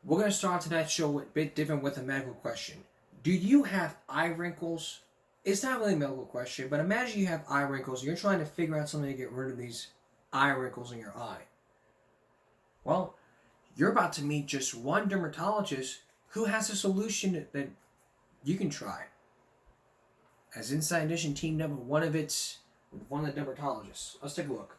We're going to start tonight's show a bit different with a medical question. Do you have eye wrinkles? It's not really a medical question, but imagine you have eye wrinkles and you're trying to figure out something to get rid of these eye wrinkles in your eye. Well, you're about to meet just one dermatologist who has a solution that you can try. As Inside Edition teamed up with one of the dermatologists. Let's take a look.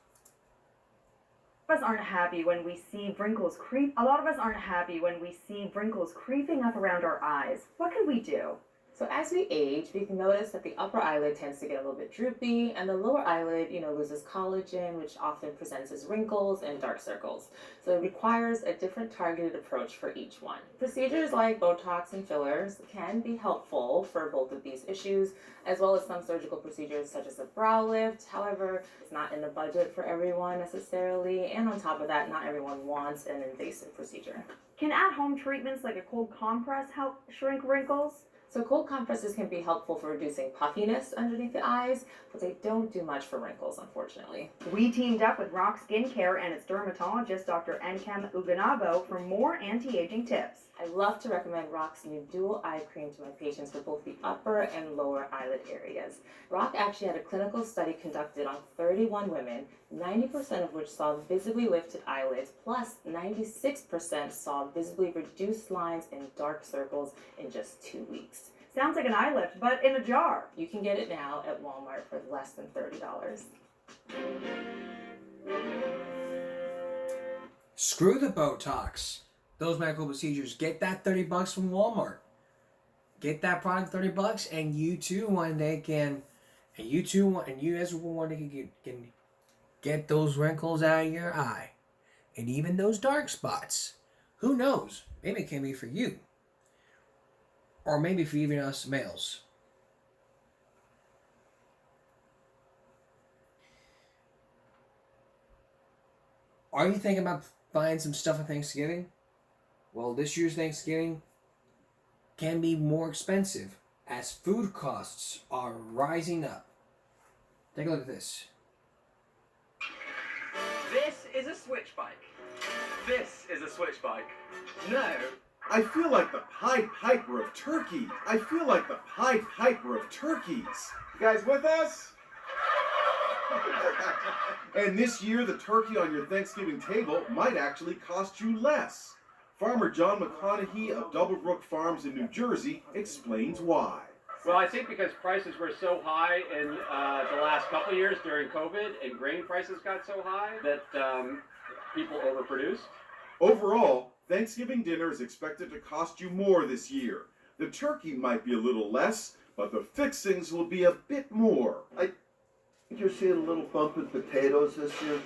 A lot of us aren't happy when we see wrinkles creep. A lot of us aren't happy when we see wrinkles creeping up around our eyes. What can we do? So as we age, we can notice that the upper eyelid tends to get a little bit droopy, and the lower eyelid, loses collagen, which often presents as wrinkles and dark circles. So it requires a different targeted approach for each one. Procedures like Botox and fillers can be helpful for both of these issues, as well as some surgical procedures such as a brow lift. However, it's not in the budget for everyone necessarily, and on top of that, not everyone wants an invasive procedure. Can at-home treatments like a cold compress help shrink wrinkles? So cold compresses can be helpful for reducing puffiness underneath the eyes, but they don't do much for wrinkles, unfortunately. We teamed up with Rock Skincare and its dermatologist, Dr. Nkem Uganabo, for more anti-aging tips. I love to recommend Rock's new dual eye cream to my patients for both the upper and lower eyelid areas. Rock actually had a clinical study conducted on 31 women, 90% of which saw visibly lifted eyelids, plus 96% saw visibly reduced lines and dark circles in just 2 weeks. Sounds like an eye lift, but in a jar. You can get it now at Walmart for less than $30. Screw the Botox. Those medical procedures. Get that $30 from Walmart. Get that product $30, and you too one day can, and you as one day can get those wrinkles out of your eye, and even those dark spots. Who knows? Maybe it can be for you, or maybe for even us males. Are you thinking about buying some stuff for Thanksgiving? Well, this year's Thanksgiving can be more expensive as food costs are rising up. Take a look at this. This is a switch bike. This is a switch bike. No. I feel like the Pied Piper of Turkey. I feel like the Pied Piper of turkeys. You guys with us? And this year, the turkey on your Thanksgiving table might actually cost you less. Farmer John McConaughey of Doublebrook Farms in New Jersey explains why. Well, I think because prices were so high in the last couple of years during COVID, and grain prices got so high that people overproduced. Overall, Thanksgiving dinner is expected to cost you more this year. The turkey might be a little less, but the fixings will be a bit more. I think you're seeing a little bump in potatoes this year.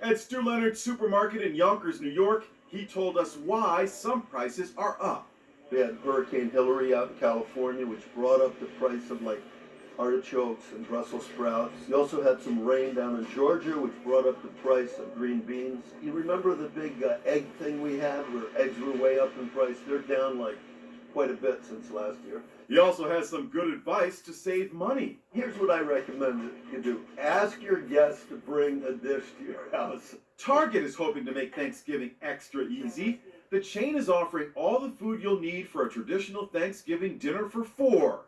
At Stu Leonard's supermarket in Yonkers, New York, he told us why some prices are up. We had Hurricane Hillary out in California, which brought up the price of artichokes and Brussels sprouts. You also had some rain down in Georgia, which brought up the price of green beans. You remember the big egg thing we had where eggs were way up in price? They're down quite a bit since last year. He also has some good advice to save money. Here's what I recommend that you do. Ask your guests to bring a dish to your house. Target is hoping to make Thanksgiving extra easy. The chain is offering all the food you'll need for a traditional Thanksgiving dinner for $4.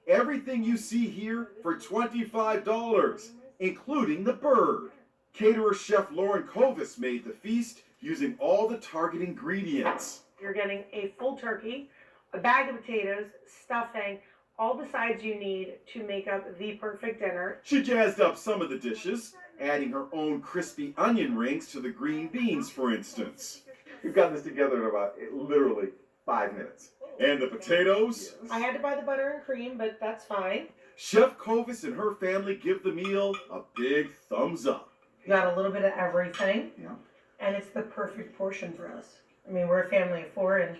Everything you see here for $25, including the bird. Caterer chef Lauren Kovis made the feast using all the Target ingredients. You're getting a full turkey, a bag of potatoes, stuffing, all the sides you need to make up the perfect dinner. She jazzed up some of the dishes, adding her own crispy onion rings to the green beans, for instance. We've got this together in about literally 5 minutes. And the potatoes? I had to buy the butter and cream, but that's fine. Chef Kovis and her family give the meal a big thumbs up. You got a little bit of everything, Yeah. and it's the perfect portion for us. I mean, we're a family of 4, and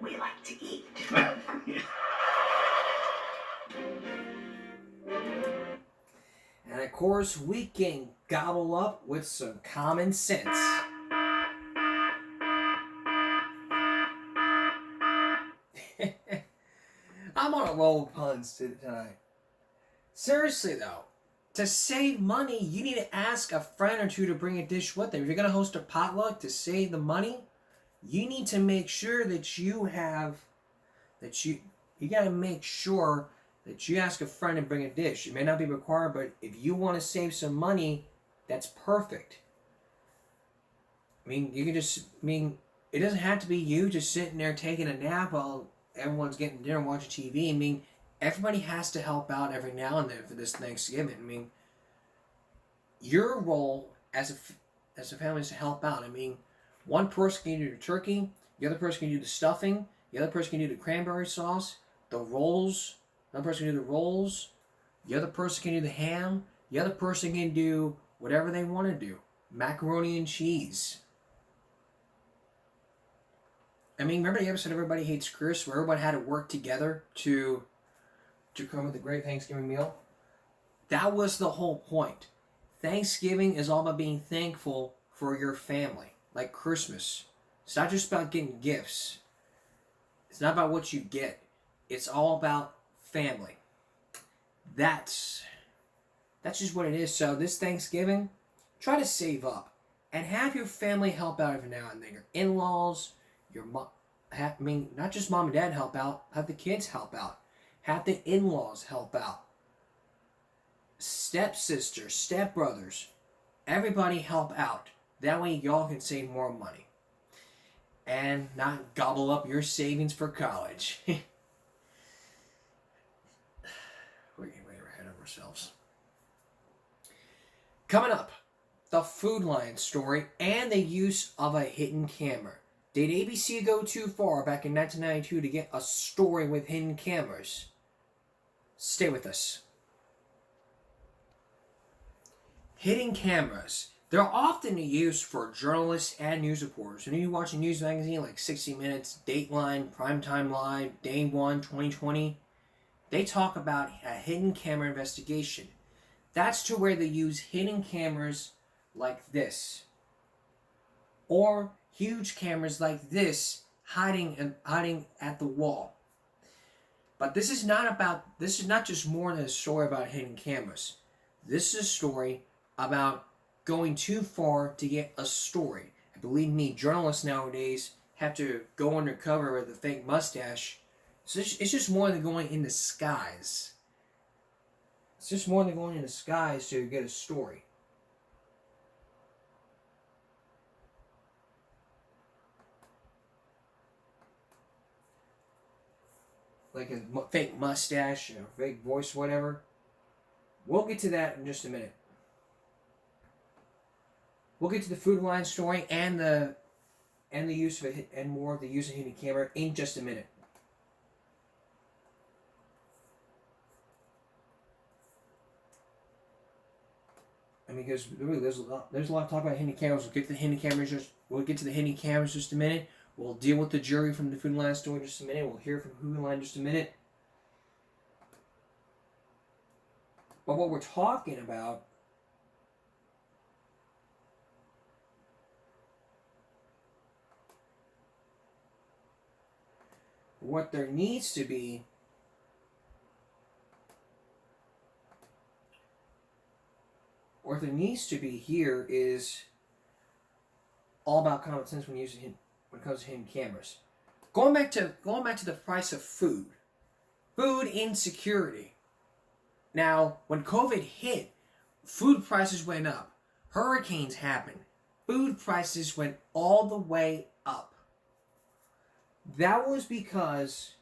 we like to eat. And of course, we can gobble up with some common sense. I'm on a roll of puns tonight. Seriously though, to save money, you need to ask a friend or two to bring a dish with them. If you're going to host a potluck to save the money, you need to make sure that you gotta make sure that you ask a friend to bring a dish. It may not be required, but if you want to save some money, that's perfect. I mean, you can just, I mean, it doesn't have to be you just sitting there taking a nap while everyone's getting dinner and watching TV. I mean, everybody has to help out every now and then for this Thanksgiving. I mean, your role as a family is to help out. I mean, one person can do the turkey, the other person can do the stuffing, the other person can do the cranberry sauce, the rolls, another person can do the rolls, the other person can do the ham, the other person can do whatever they want to do. Macaroni and cheese. I mean, remember the episode Everybody Hates Chris where everybody had to work together to come up with a great Thanksgiving meal? That was the whole point. Thanksgiving is all about being thankful for your family, like Christmas. It's not just about getting gifts. It's not about what you get. It's all about family. That's just what it is. So this Thanksgiving, try to save up and have your family help out every now and then. Your in-laws, your mom, I mean, not just mom and dad help out. Have the kids help out. Have the in-laws help out. Stepsisters, stepbrothers, everybody help out. That way y'all can save more money. And not gobble up your savings for college. We're getting way ahead of ourselves. Coming up, the Food Lion story and the use of a hidden camera. Did ABC go too far back in 1992 to get a story with hidden cameras? Stay with us. Hidden cameras. They're often used for journalists and news reporters. When you watch a news magazine like 60 Minutes, Dateline, Primetime Live, Day One, 2020, they talk about a hidden camera investigation. That's to where they use hidden cameras like this. Or huge cameras like this hiding at the wall. But this is not just more than a story about hidden cameras. This is a story about going too far to get a story. And believe me, journalists nowadays have to go undercover with a fake mustache. So it's just more than going in disguise. It's just more than going in disguise to get a story. Like a fake mustache, fake voice, whatever. We'll get to that in just a minute. We'll get to the Food Lion story and the use of it and more of the use of hidden camera in just a minute. I mean, because really, there's a lot of talk about hidden cameras. We'll get to the hidden cameras just a minute. We'll deal with the jury from the Food Lion story in just a minute. We'll hear from Food Lion in just a minute. But what we're talking about what there needs to be here is all about common sense when it comes to hidden cameras. Going back to the price of food insecurity. Now, when COVID hit, food prices went up. Hurricanes happened. Food prices went all the way up. That's because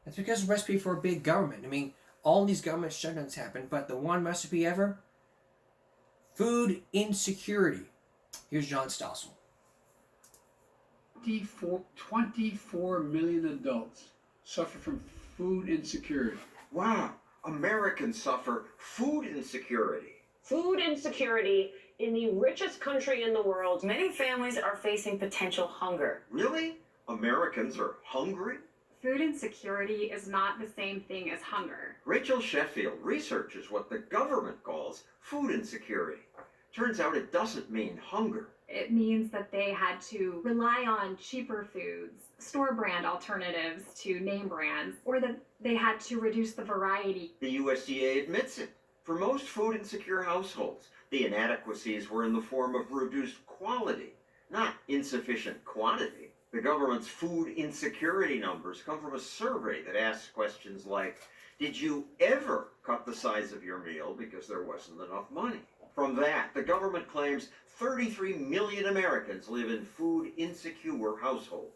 of a recipe for a big government. I mean, all these government shutdowns happened, but the one recipe ever, food insecurity. Here's John Stossel. 24 million adults suffer from food insecurity. Wow, Americans suffer food insecurity. Food insecurity in the richest country in the world. Many families are facing potential hunger. Really? Americans are hungry? Food insecurity is not the same thing as hunger. Rachel Sheffield researches what the government calls food insecurity. Turns out it doesn't mean hunger. It means that they had to rely on cheaper foods, store brand alternatives to name brands, or that they had to reduce the variety. The USDA admits it. For most food insecure households, the inadequacies were in the form of reduced quality, not insufficient quantity. The government's food insecurity numbers come from a survey that asks questions like, did you ever cut the size of your meal because there wasn't enough money? From that, the government claims 33 million Americans live in food insecure households.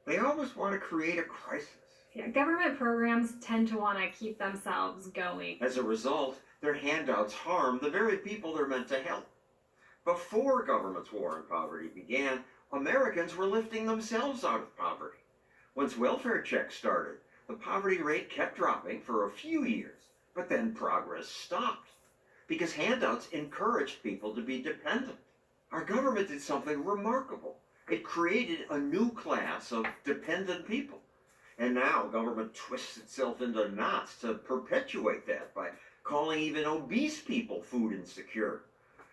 They almost want to create a crisis. Yeah, government programs tend to want to keep themselves going. As a result, their handouts harm the very people they're meant to help. Before government's war on poverty began, Americans were lifting themselves out of poverty. Once welfare checks started, the poverty rate kept dropping for a few years, but then progress stopped because handouts encouraged people to be dependent. Our government did something remarkable. It created a new class of dependent people. And now government twists itself into knots to perpetuate that by calling even obese people food insecure.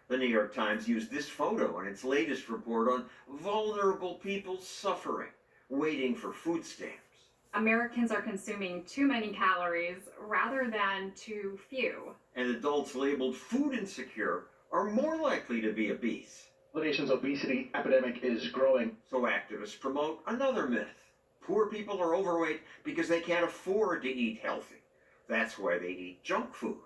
The New York Times used this photo in its latest report on vulnerable people suffering, waiting for food stamps. Americans are consuming too many calories rather than too few. And adults labeled food insecure are more likely to be obese. The nation's obesity epidemic is growing. So activists promote another myth. Poor people are overweight because they can't afford to eat healthy. That's why they eat junk food.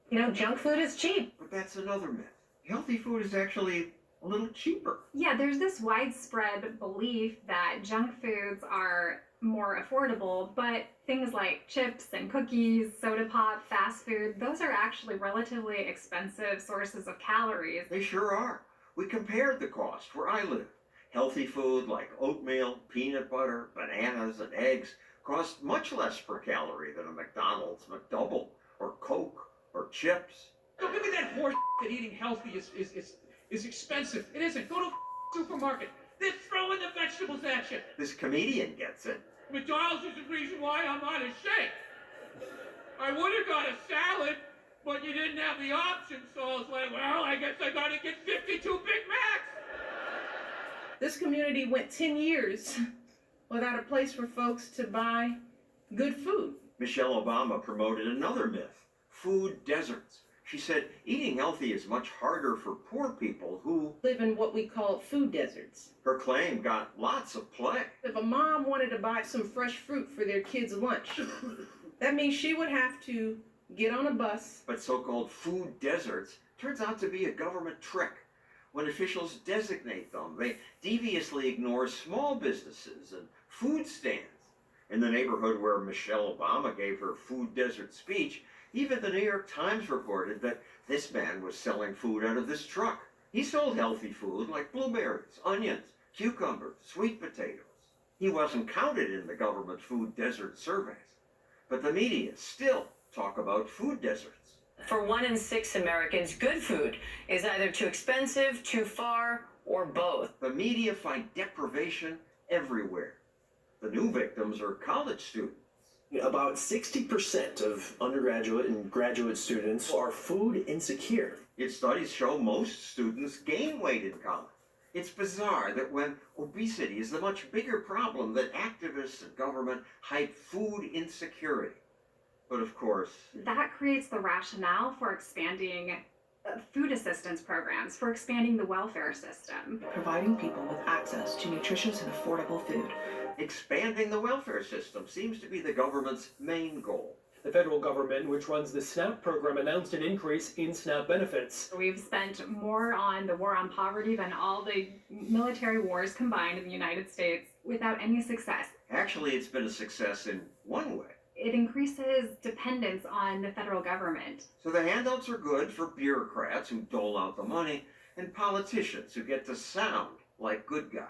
You know, junk food is cheap. But that's another myth. Healthy food is actually a little cheaper. Yeah, there's this widespread belief that junk foods are more affordable, but things like chips and cookies, soda pop, fast food, those are actually relatively expensive sources of calories. They sure are. We compared the cost where I live. Healthy food like oatmeal, peanut butter, bananas, and eggs cost much less per calorie than a McDonald's McDouble, or Coke, or chips. Don't give me that horse that eating healthy is expensive. It isn't. Go to the supermarket. They're throwing the vegetables at you. This comedian gets it. McDonald's is the reason why I'm out of shape. I would have got a salad, but you didn't have the option, so I was like, well, I guess I gotta get 52 Big Macs. This community went 10 years without a place for folks to buy good food. Michelle Obama promoted another myth, food deserts. She said eating healthy is much harder for poor people who live in what we call food deserts. Her claim got lots of play. If a mom wanted to buy some fresh fruit for their kids' lunch, that means she would have to get on a bus. But so-called food deserts turns out to be a government trick. When officials designate them, they deviously ignore small businesses and food stands. In the neighborhood where Michelle Obama gave her food desert speech, even the New York Times reported that this man was selling food out of this truck. He sold healthy food like blueberries, onions, cucumbers, sweet potatoes. He wasn't counted in the government food desert surveys. But the media still talk about food deserts. For 1 in 6 Americans, good food is either too expensive, too far, or both. The media find deprivation everywhere. The new victims are college students. About 60% of undergraduate and graduate students are food insecure. Its studies show most students gain weight in college. It's bizarre that when obesity is the much bigger problem that activists and government hype food insecurity. But of course, that creates the rationale for expanding food assistance programs, for expanding the welfare system. Providing people with access to nutritious and affordable food. Expanding the welfare system seems to be the government's main goal. The federal government, which runs the SNAP program, announced an increase in SNAP benefits. We've spent more on the war on poverty than all the military wars combined in the United States without any success. Actually, it's been a success in one way. It increases dependence on the federal government. So the handouts are good for bureaucrats who dole out the money and politicians who get to sound like good guys.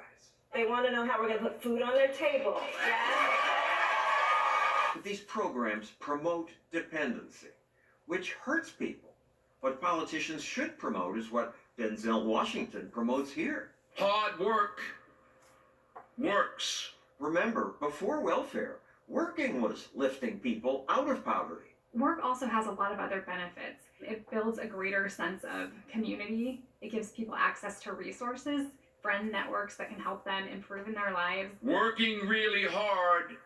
They want to know how we're going to put food on their table. Yeah? But these programs promote dependency, which hurts people. What politicians should promote is what Denzel Washington promotes here. Hard work works. Remember, before welfare, working was lifting people out of poverty. Work also has a lot of other benefits. It builds a greater sense of community. It gives people access to resources, friend networks that can help them improve in their lives. Working really hard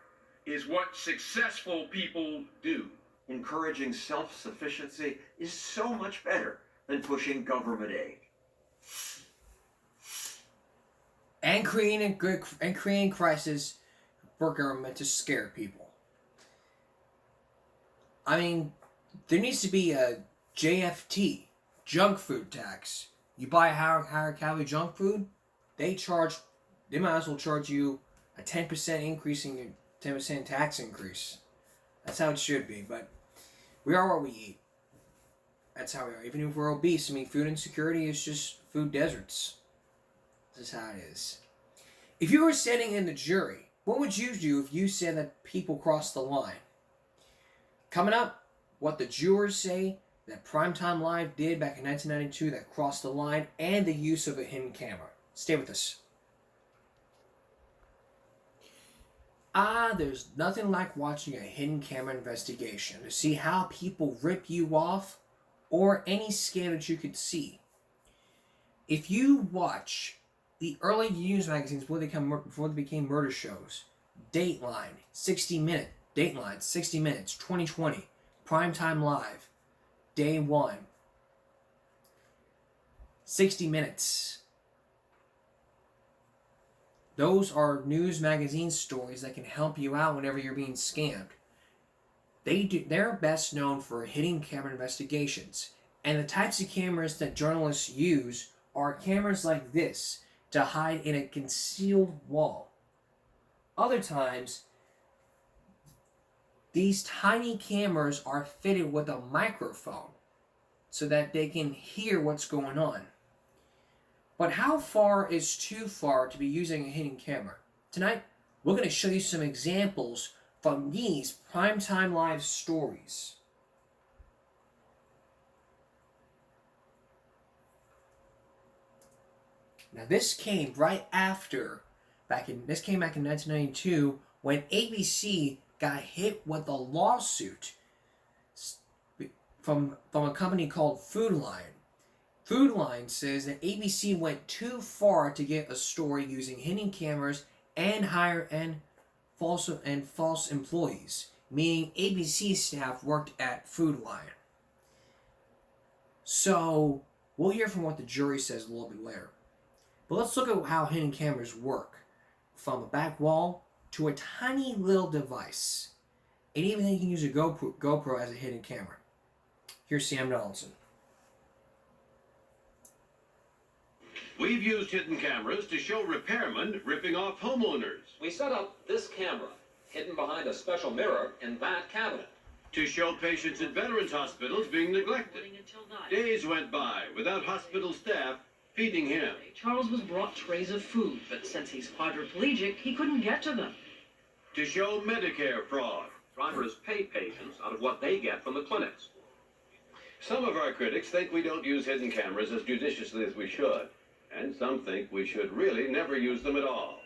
is what successful people do. Encouraging self-sufficiency is so much better than pushing government aid. and creating crisis for government to scare people. I mean, there needs to be a JFT, junk food tax. You buy higher calorie junk food, they might as well charge you a 10% increase in your 10% tax increase. That's how it should be, but we are what we eat. That's how we are. Even if we're obese, I mean, food insecurity is just food deserts. This is how it is. If you were sitting in the jury, what would you do if you said that people crossed the line? Coming up, what the jurors say that Primetime Live did back in 1992 that crossed the line, and the use of a hidden camera. Stay with us. There's nothing like watching a hidden camera investigation to see how people rip you off or any scam that you could see. If you watch the early news magazines before they became murder shows, Dateline, 60 Minutes, 2020, Primetime Live, Day One, 60 Minutes. Those are news magazine stories that can help you out whenever you're being scammed. They're best known for hidden camera investigations, and the types of cameras that journalists use are cameras like this to hide in a concealed wall. Other times, these tiny cameras are fitted with a microphone so that they can hear what's going on. But how far is too far to be using a hidden camera? Tonight, we're going to show you some examples from these Primetime Live stories. Now this came right after, back in 1992, when ABC got hit with a lawsuit from a company called Food Lion. Food Lion says that ABC went too far to get a story using hidden cameras and false employees, meaning ABC staff worked at Food Lion. So we'll hear from what the jury says a little bit later. But let's look at how hidden cameras work, from a back wall to a tiny little device. And even you can use a GoPro as a hidden camera. Here's Sam Donaldson. We've used hidden cameras to show repairmen ripping off homeowners. We set up this camera, hidden behind a special mirror in that cabinet. To show patients at veterans hospitals being neglected. Days went by without hospital staff feeding him. Charles was brought trays of food, but since he's quadriplegic, he couldn't get to them. To show Medicare fraud. Drivers pay patients out of what they get from the clinics. Some of our critics think we don't use hidden cameras as judiciously as we should. And some think we should really never use them at all.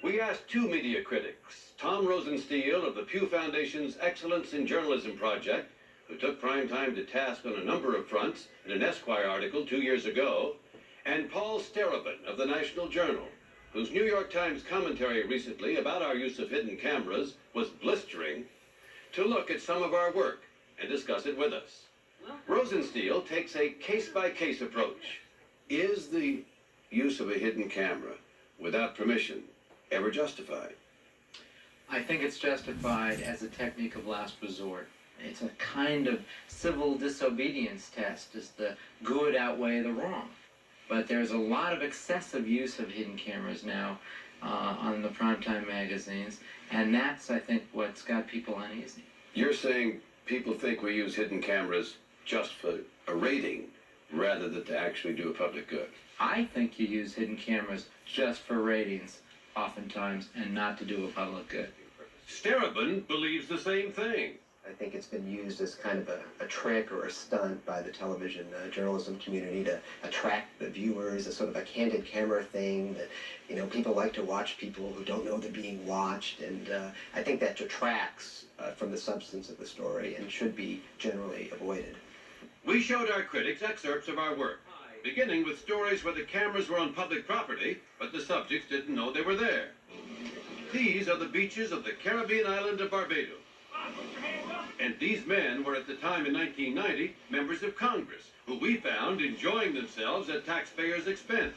We asked two media critics, Tom Rosenstiel of the Pew Foundation's Excellence in Journalism Project, who took Primetime to task on a number of fronts in an Esquire article 2 years ago, and Paul Starobin of the National Journal, whose New York Times commentary recently about our use of hidden cameras was blistering, to look at some of our work and discuss it with us. Rosenstiel takes a case-by-case approach. Is the use of a hidden camera without permission ever justified? I think it's justified as a technique of last resort. It's a kind of civil disobedience test. Does the good outweigh the wrong? But there's a lot of excessive use of hidden cameras now on the primetime magazines, and that's, I think, what's got people uneasy. You're saying people think we use hidden cameras just for a rating rather than to actually do a public good? I think you use hidden cameras just for ratings, oftentimes, and not to do a public good. Starobin believes the same thing. I think it's been used as kind of a trick or a stunt by the television journalism community to attract the viewers, a sort of a candid camera thing that, you know, people like to watch people who don't know they're being watched, and I think that detracts from the substance of the story and should be generally avoided. We showed our critics excerpts of our work, beginning with stories where the cameras were on public property, but the subjects didn't know they were there. These are the beaches of the Caribbean island of Barbados. And these men were at the time in 1990 members of Congress, who we found enjoying themselves at taxpayers' expense.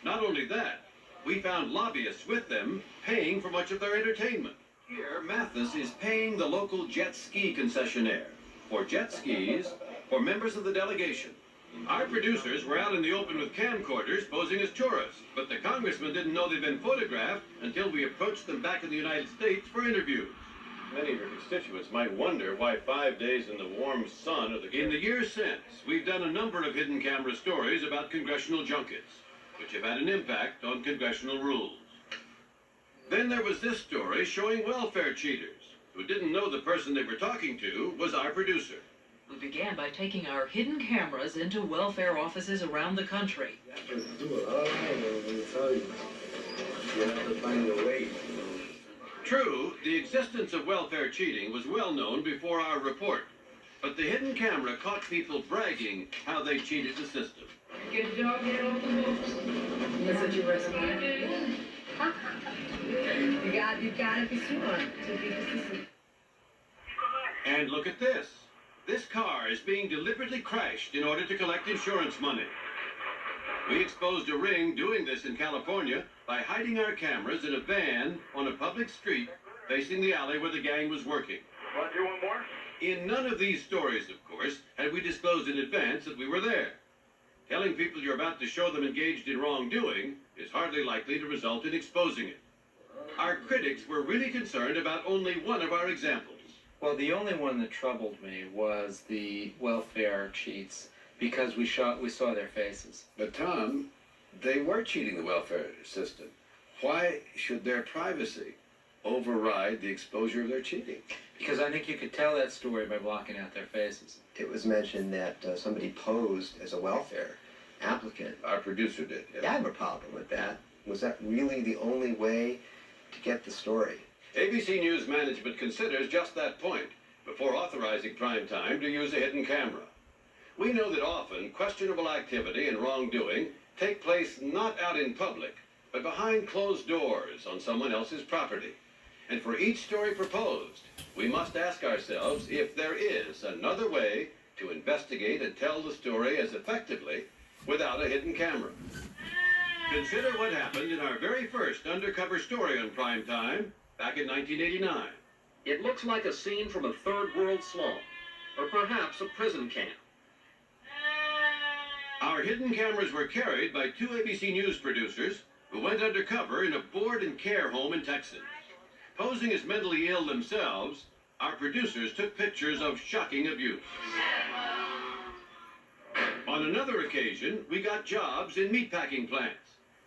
Not only that, We found lobbyists with them paying for much of their entertainment. Here, Mathis is paying the local jet ski concessionaire for jet skis for members of the delegation. Our producers were out in the open with camcorders posing as tourists, but the congressman didn't know they'd been photographed until we approached them back in the United States for interviews. Many of your constituents might wonder why 5 days in the warm sun of the... In the years since, we've done a number of hidden camera stories about congressional junkets, which have had an impact on congressional rules. Then there was this story showing welfare cheaters who didn't know the person they were talking to was our producer. We began by taking our hidden cameras into welfare offices around the country. True, the existence of welfare cheating was well known before our report, but the hidden camera caught people bragging how they cheated the system. Good job, That's what you were saying. You gotta be smart to be consistent. And look at this. This car is being deliberately crashed in order to collect insurance money. We exposed a ring doing this in California by hiding our cameras in a van on a public street facing the alley where the gang was working. Want to do one more? In none of these stories, of course, had we disclosed in advance that we were there. Telling people you're about to show them engaged in wrongdoing is hardly likely to result in exposing it. Our critics were really concerned about only one of our examples. Well, the only one that troubled me was the welfare cheats, because we saw their faces. But Tom, they were cheating the welfare system. Why should their privacy override the exposure of their cheating? Because I think you could tell that story by blocking out their faces. It was mentioned that somebody posed as a welfare applicant. Our producer did. Yeah, I have a problem with that. Was that really the only way to get the story? ABC News management considers just that point before authorizing prime time to use a hidden camera. We know that often questionable activity and wrongdoing take place not out in public, but behind closed doors on someone else's property. And for each story proposed, we must ask ourselves if there is another way to investigate and tell the story as effectively without a hidden camera. Consider what happened in our very first undercover story on prime time back in 1989. It looks like a scene from a third world slum, or perhaps a prison camp. Our hidden cameras were carried by two ABC News producers who went undercover in a board and care home in Texas. Posing as mentally ill themselves, our producers took pictures of shocking abuse. On another occasion, we got jobs in meatpacking plants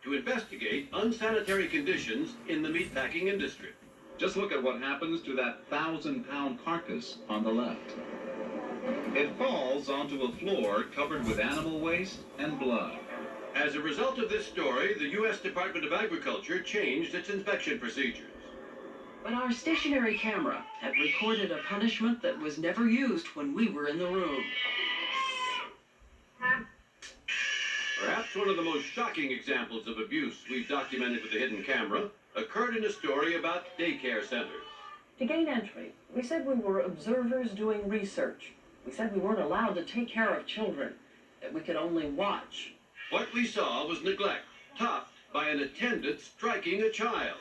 to investigate unsanitary conditions in the meatpacking industry. Just look at what happens to that 1,000-pound carcass on the left. It falls onto a floor covered with animal waste and blood. As a result of this story, the U.S. Department of Agriculture changed its inspection procedures. But our stationary camera had recorded a punishment that was never used when we were in the room. Perhaps one of the most shocking examples of abuse we've documented with the hidden camera occurred in a story about daycare centers. To gain entry, we said we were observers doing research. We said we weren't allowed to take care of children, that we could only watch. What we saw was neglect, topped by an attendant striking a child.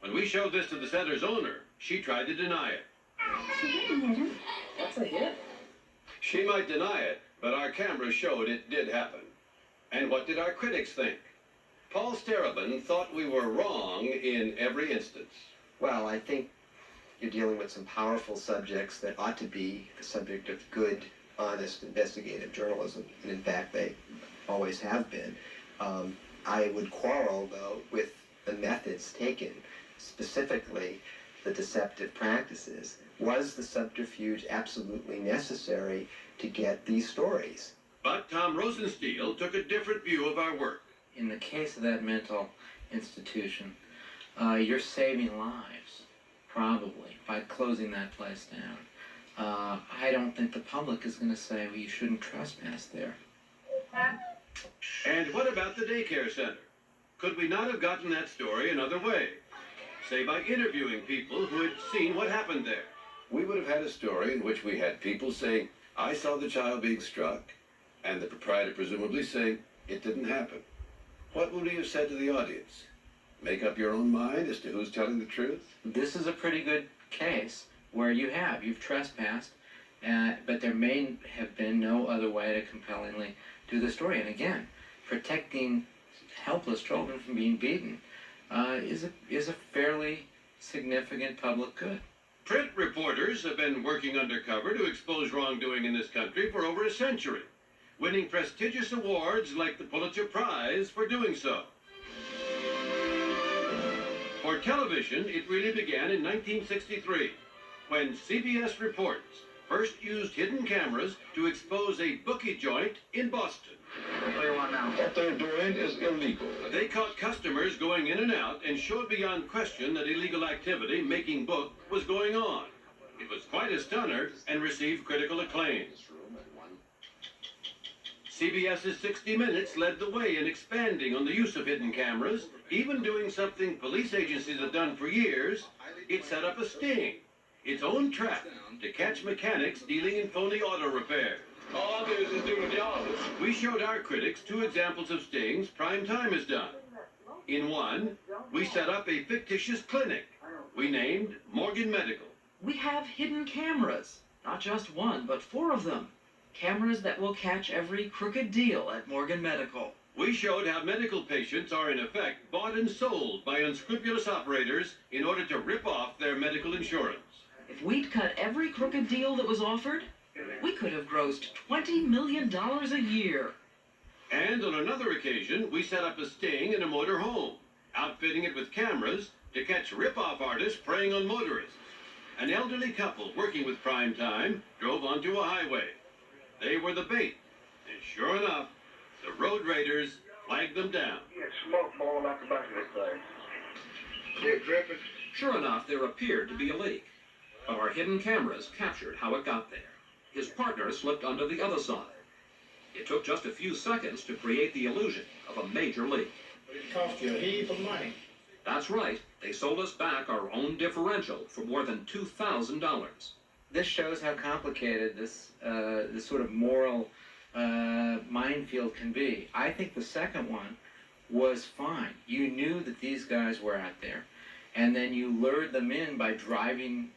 When we showed this to the center's owner, she tried to deny it. She didn't hit him. That's a hit. She might deny it, but our cameras showed it did happen. And what did our critics think? Paul Starobin thought we were wrong in every instance. Well, I think you're dealing with some powerful subjects that ought to be the subject of good, honest, investigative journalism. And in fact, they always have been. I would quarrel, though, with the methods taken, specifically the deceptive practices. Was the subterfuge absolutely necessary to get these stories? But Tom Rosenstiel took a different view of our work. In the case of that mental institution, you're saving lives, probably, by closing that place down. I don't think the public is going to say, well, you shouldn't trespass there. And what about the daycare center? Could we not have gotten that story another way? Say by interviewing people who had seen what happened there. We would have had a story in which we had people saying, I saw the child being struck, and the proprietor presumably saying, it didn't happen. what would you have said to the audience? Make up your own mind as to who's telling the truth? This is a pretty good case where you've trespassed, but there may have been no other way to compellingly do the story. And again, protecting helpless children from being beaten is a fairly significant public good. Print reporters have been working undercover to expose wrongdoing in this country for over a century, winning prestigious awards like the Pulitzer Prize for doing so. For television, it really began in 1963, when CBS Reports first used hidden cameras to expose a bookie joint in Boston. What do you want now? What they're doing is illegal. They caught customers going in and out and showed beyond question that illegal activity, making book, was going on. It was quite a stunner and received critical acclaim. CBS's 60 Minutes led the way in expanding on the use of hidden cameras, even doing something police agencies have done for years. It set up a sting, its own trap, to catch mechanics dealing in phony auto repair. All I do is just do my job. We showed our critics 2 examples of stings Prime Time has done. In one, we set up a fictitious clinic we named Morgan Medical. We have hidden cameras, not just one, but 4 of them. Cameras that will catch every crooked deal at Morgan Medical. We showed how medical patients are in effect bought and sold by unscrupulous operators in order to rip off their medical insurance. If we'd cut every crooked deal that was offered, we could have grossed $20 million a year. And on another occasion, we set up a sting in a motor home, outfitting it with cameras to catch rip-off artists preying on motorists. An elderly couple working with Prime Time drove onto a highway. They were the bait, and sure enough, the road raiders flagged them down. You had smoke blowing out the back of this thing. It dripping. Sure enough, there appeared to be a leak. But our hidden cameras captured how it got there. His partner slipped under the other side. It took just a few seconds to create the illusion of a major leak. But it cost you a heap of money. That's right. They sold us back our own differential for more than $2,000. This shows how complicated this sort of moral minefield can be. I think the second one was fine. You knew that these guys were out there, and then you lured them in by driving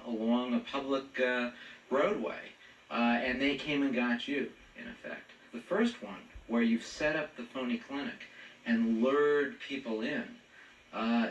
along a public roadway, and they came and got you, in effect. The first one, where you've set up the phony clinic and lured people in,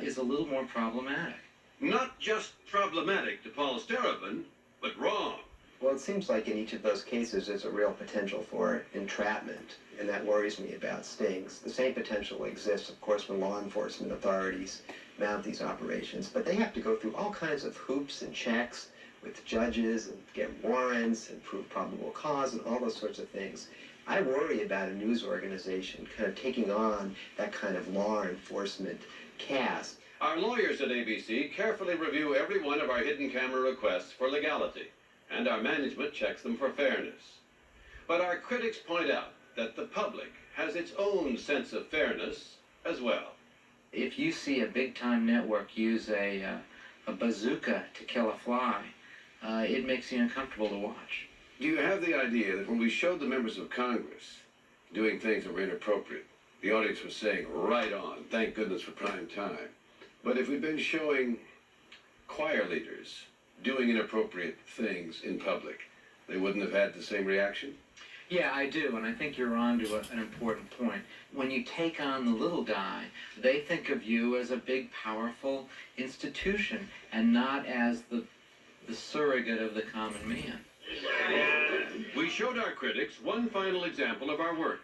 is a little more problematic. Not just problematic to Paul Starobin, but wrong. Well, it seems like in each of those cases there's a real potential for entrapment, and that worries me about stings. The same potential exists, of course, when law enforcement authorities mount these operations, but they have to go through all kinds of hoops and checks with judges and get warrants and prove probable cause and all those sorts of things. I worry about a news organization kind of taking on that kind of law enforcement cast. Our lawyers at ABC carefully review every one of our hidden camera requests for legality, and our management checks them for fairness. But our critics point out that the public has its own sense of fairness as well. If you see a big-time network use a bazooka to kill a fly, it makes you uncomfortable to watch. Do you have the idea that when we showed the members of Congress doing things that were inappropriate, the audience was saying, right on, thank goodness for Prime Time? But if we'd been showing choir leaders doing inappropriate things in public, they wouldn't have had the same reaction? Yeah, I do, and I think you're on to an important point. When you take on the little guy, they think of you as a big, powerful institution, and not as the surrogate of the common man. We showed our critics one final example of our work.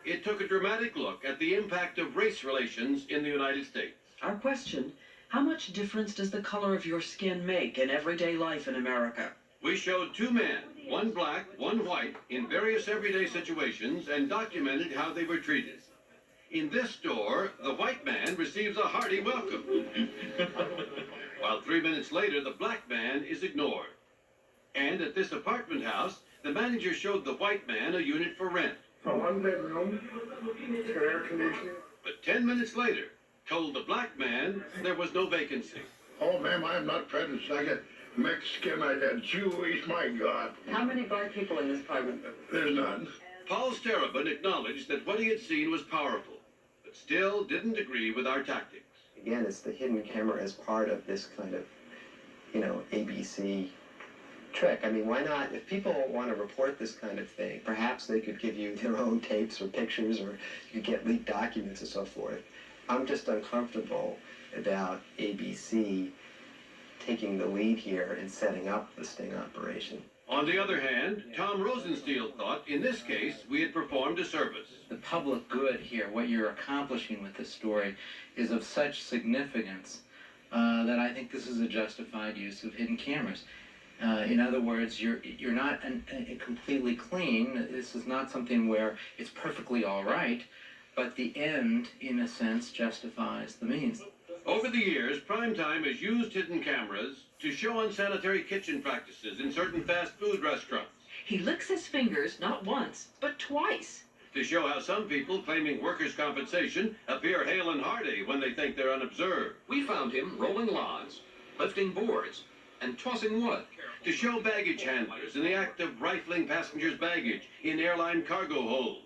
It took a dramatic look at the impact of race relations in the United States. Our question, how much difference does the color of your skin make in everyday life in America? We showed 2 men, one black, one white, in various everyday situations and documented how they were treated. In this store, the white man receives a hearty welcome, while 3 minutes later, the black man is ignored. And at this apartment house, the manager showed the white man a unit for rent. A 1-bedroom, air conditioning. But 10 minutes later, told the black man there was no vacancy. Oh, ma'am, I am not prejudiced. I got Mexican, I got Jewish, my God. How many black people in this apartment? There's none. Paul Starobin acknowledged that what he had seen was powerful, but still didn't agree with our tactics. Again, it's the hidden camera as part of this kind of, ABC trick. I mean, why not? If people want to report this kind of thing, perhaps they could give you their own tapes or pictures, or you could get leaked documents and so forth. I'm just uncomfortable about ABC taking the lead here and setting up the sting operation. On the other hand, Tom Rosenstiel thought in this case we had performed a service. The public good here, what you're accomplishing with this story, is of such significance that I think this is a justified use of hidden cameras. In other words, you're not completely clean. This is not something where it's perfectly all right, but the end, in a sense, justifies the means. Over the years, Primetime has used hidden cameras to show unsanitary kitchen practices in certain fast food restaurants. He licks his fingers not once, but twice. To show how some people claiming workers' compensation appear hale and hearty when they think they're unobserved. We found him rolling logs, lifting boards, and tossing wood. To show baggage handlers in the act of rifling passengers' baggage in airline cargo holds.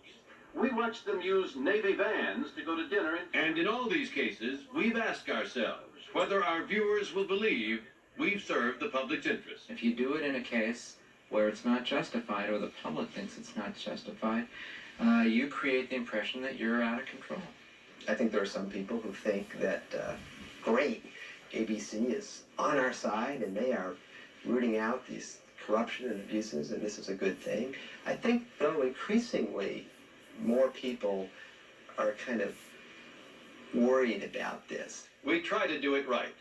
We watched them use Navy vans to go to dinner. And in all these cases, we've asked ourselves whether our viewers will believe we've served the public's interest. If you do it in a case where it's not justified, or the public thinks it's not justified, you create the impression that you're out of control. I think there are some people who think that, great, ABC is on our side and they are rooting out these corruption and abuses, and this is a good thing. I think, though, increasingly more people are kind of worried about this. We try to do it right,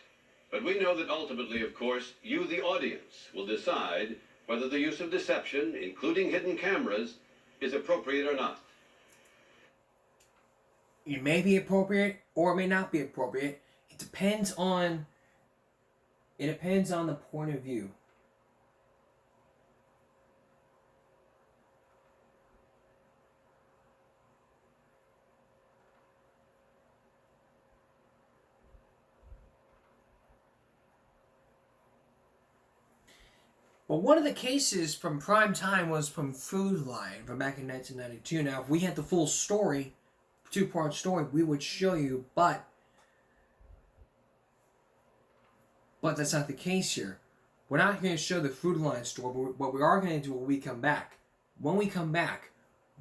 but we know that ultimately, of course, you, the audience, will decide whether the use of deception, including hidden cameras, is appropriate or not. It may be appropriate or it may not be appropriate. It depends on the point of view. But one of the cases from Prime Time was from Food Line from back in 1992. Now, if we had the full story, two-part story, we would show you, but that's not the case here. We're not going to show the Food Line story, but what we are going to do when we come back. When we come back,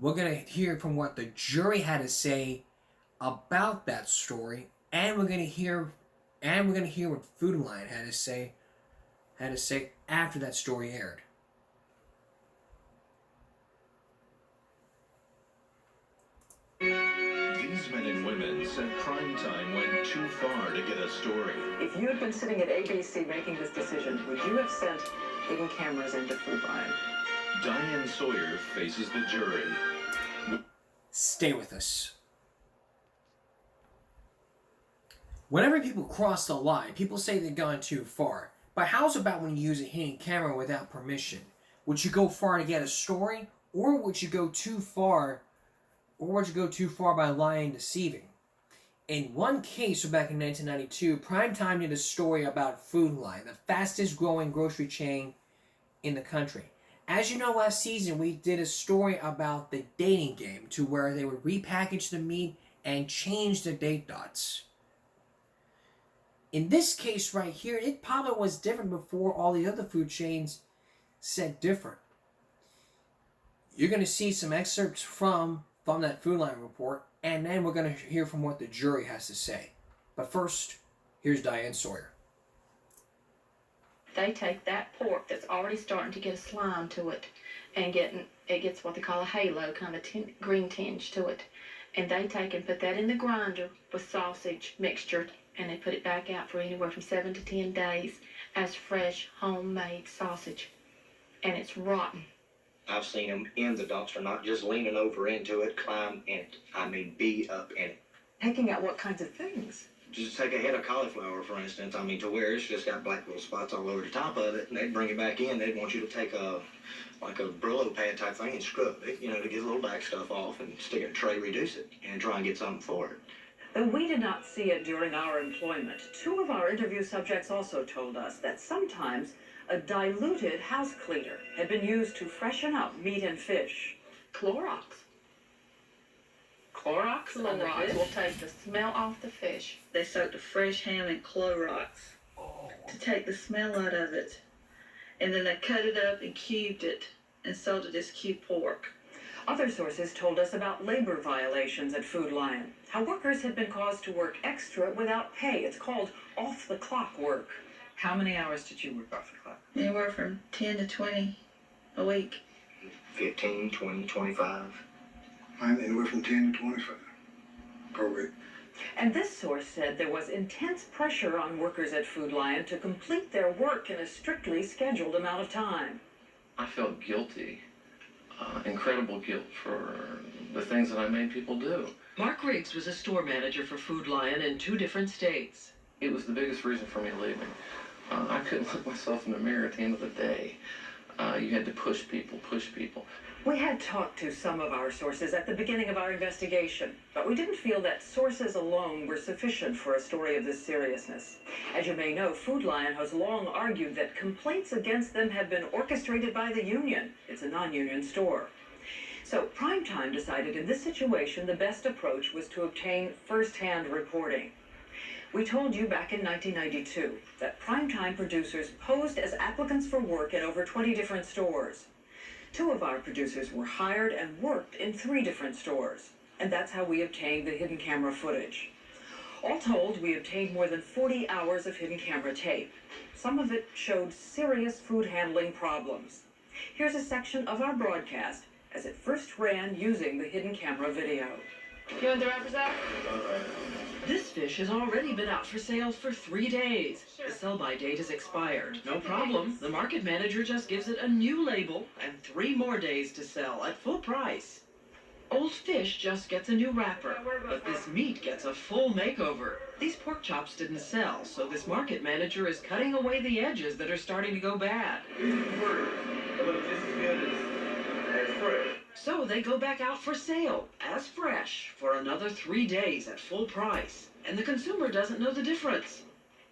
we're going to hear from what the jury had to say about that story, and we're going to hear what Food Line had to say after that story aired. These men and women said Primetime went too far to get a story. If you had been sitting at ABC making this decision, would you have sent hidden cameras into Food Line? Diane Sawyer faces the jury. Stay with us. Whenever people cross the line, people say they've gone too far. But how's about when you use a hidden camera without permission? Would you go far to get a story, or would you go too far? Or would you go too far by lying and deceiving? In one case, back in 1992, Primetime did a story about Food Line, the fastest growing grocery chain in the country. As you know, last season we did a story about the dating game, to where they would repackage the meat and change the date dots. In this case right here, it probably was different before all the other food chains said different. You're going to see some excerpts from that Food Line report, and then we're going to hear from what the jury has to say. But first, here's Diane Sawyer. They take that pork that's already starting to get a slime to it, and it gets what they call a halo, kind of green tinge to it. And they take and put that in the grinder with sausage mixture, and they put it back out for anywhere from 7 to 10 days as fresh, homemade sausage. And it's rotten. I've seen them in the dumpster, not just leaning over into it, climb in it. I mean, be up in it. Taking out what kinds of things? Just take a head of cauliflower, for instance. I mean, to where it's just got black little spots all over the top of it, and they'd bring it back in. They'd want you to take like a Brillo pad type thing and scrub it, to get a little back stuff off and stick it in a tray, reduce it, and try and get something for it. Though we did not see it during our employment, 2 of our interview subjects also told us that sometimes a diluted house cleaner had been used to freshen up meat and fish. Clorox. Clorox on the Clorox fish? will take the smell off the fish. They soaked the fresh ham in Clorox to take the smell out of it. And then they cut it up and cubed it and sold it as cubed pork. Other sources told us about labor violations at Food Lion, how workers had been caused to work extra without pay. It's called off-the-clock work. How many hours did you work off the clock? Anywhere from 10 to 20 a week. 15, 20, 25. Mine anywhere from 10 to 25 per week. And this source said there was intense pressure on workers at Food Lion to complete their work in a strictly scheduled amount of time. I felt guilty, incredible guilt for the things that I made people do. Mark Riggs was a store manager for Food Lion in 2 different states. It was the biggest reason for me leaving. I couldn't look myself in the mirror at the end of the day. You had to push people, push people. We had talked to some of our sources at the beginning of our investigation, but we didn't feel that sources alone were sufficient for a story of this seriousness. As you may know, Food Lion has long argued that complaints against them have been orchestrated by the union. It's a non-union store. So Primetime decided in this situation the best approach was to obtain first-hand reporting. We told you back in 1992 that Primetime producers posed as applicants for work in over 20 different stores. 2 of our producers were hired and worked in 3 different stores, and that's how we obtained the hidden camera footage. All told, we obtained more than 40 hours of hidden camera tape. Some of it showed serious food handling problems. Here's a section of our broadcast as it first ran using the hidden camera video. You want the wrappers out? This fish has already been out for sale for 3 days. The sell-by date has expired. No problem. The market manager just gives it a new label and 3 more days to sell at full price. Old fish just gets a new wrapper, but this meat gets a full makeover. These pork chops didn't sell, so this market manager is cutting away the edges that are starting to go bad. So they go back out for sale, as fresh, for another 3 days at full price. And the consumer doesn't know the difference.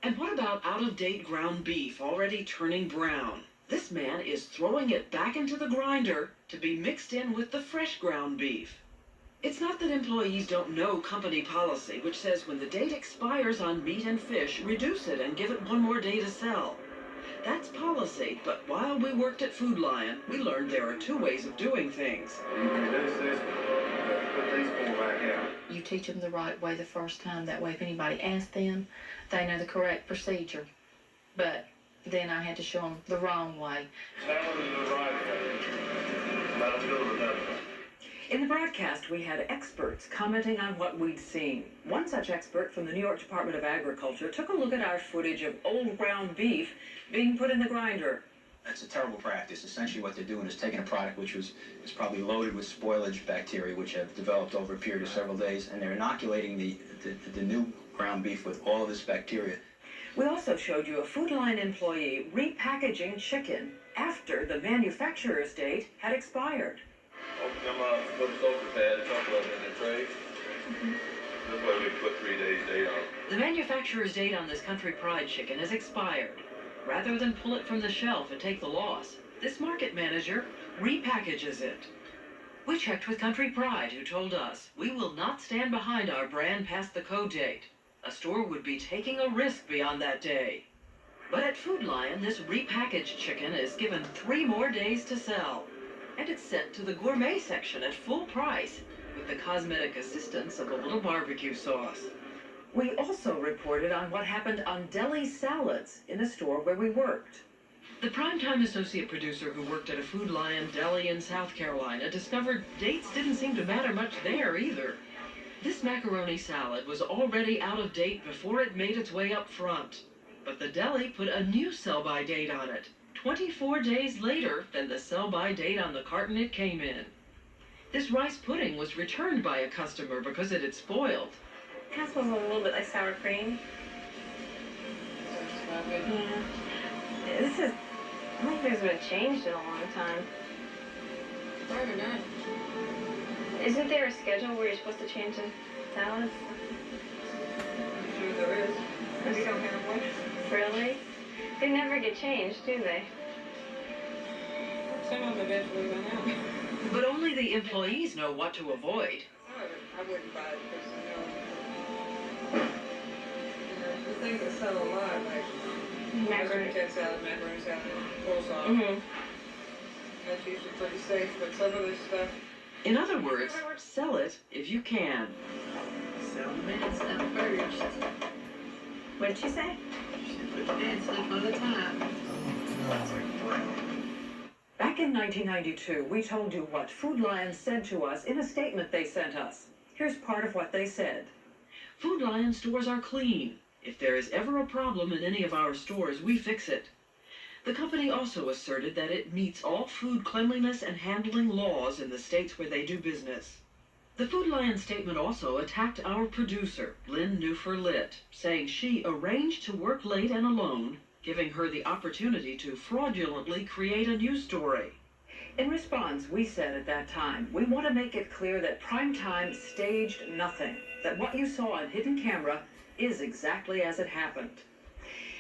And what about out-of-date ground beef already turning brown? This man is throwing it back into the grinder to be mixed in with the fresh ground beef. It's not that employees don't know company policy, which says when the date expires on meat and fish, reduce it and give it 1 more day to sell. That's policy, but while we worked at Food Lion, we learned there are 2 ways of doing things. You reduce this, put these 4 back out. You teach them the right way the first time. That way, if anybody asks them, they know the correct procedure. But then I had to show them the wrong way. Tell them the right way. Let them do it another way. In the broadcast, we had experts commenting on what we'd seen. One such expert from the New York Department of Agriculture took a look at our footage of old ground beef being put in the grinder. It's a terrible practice. Essentially what they're doing is taking a product which is probably loaded with spoilage bacteria which have developed over a period of several days, and they're inoculating the new ground beef with all of this bacteria. We also showed you a Food Lion employee repackaging chicken after the manufacturer's date had expired. Open them up, put a sulfur pad, a couple of them in the tray. This way we can put 3 days date on it. The manufacturer's date on this Country Pride chicken has expired. Rather than pull it from the shelf and take the loss, this market manager repackages it. We checked with Country Pride, who told us, we will not stand behind our brand past the code date. A store would be taking a risk beyond that day. But at Food Lion, this repackaged chicken is given 3 more days to sell. And it's sent to the gourmet section at full price, with the cosmetic assistance of a little barbecue sauce. We also reported on what happened on deli salads in a store where we worked. The Primetime associate producer who worked at a Food Lion deli in South Carolina discovered dates didn't seem to matter much there either. This macaroni salad was already out of date before it made its way up front. But the deli put a new sell-by date on it, 24 days later than the sell-by date on the carton it came in. This rice pudding was returned by a customer because it had spoiled. Kind of smells a little bit like sour cream. Yeah. This is, I don't think there's been changed in a long time. Probably not. Isn't there a schedule where you're supposed to change the salads? I'm sure there is. We don't have one. Really? They never get changed, do they? Some of them eventually run out. But only the employees know what to avoid. I wouldn't buy it because, the things that sell a lot, like Macaroni. potato salad, macaroni salad, coleslaw. Mm-hmm. That's usually pretty safe, but some of this stuff. In other words, sell it if you can. Sell the minutes and burgers. What did she say? She put the dead stuff on the top. Back in 1992, we told you what Food Lion said to us in a statement they sent us. Here's part of what they said. Food Lion stores are clean. If there is ever a problem in any of our stores, we fix it. The company also asserted that it meets all food cleanliness and handling laws in the states where they do business. The Food Lion statement also attacked our producer, Lynn Newfer-Litt, saying she arranged to work late and alone, giving her the opportunity to fraudulently create a news story. In response, we said at that time, we want to make it clear that Primetime staged nothing, that what you saw on hidden camera is exactly as it happened.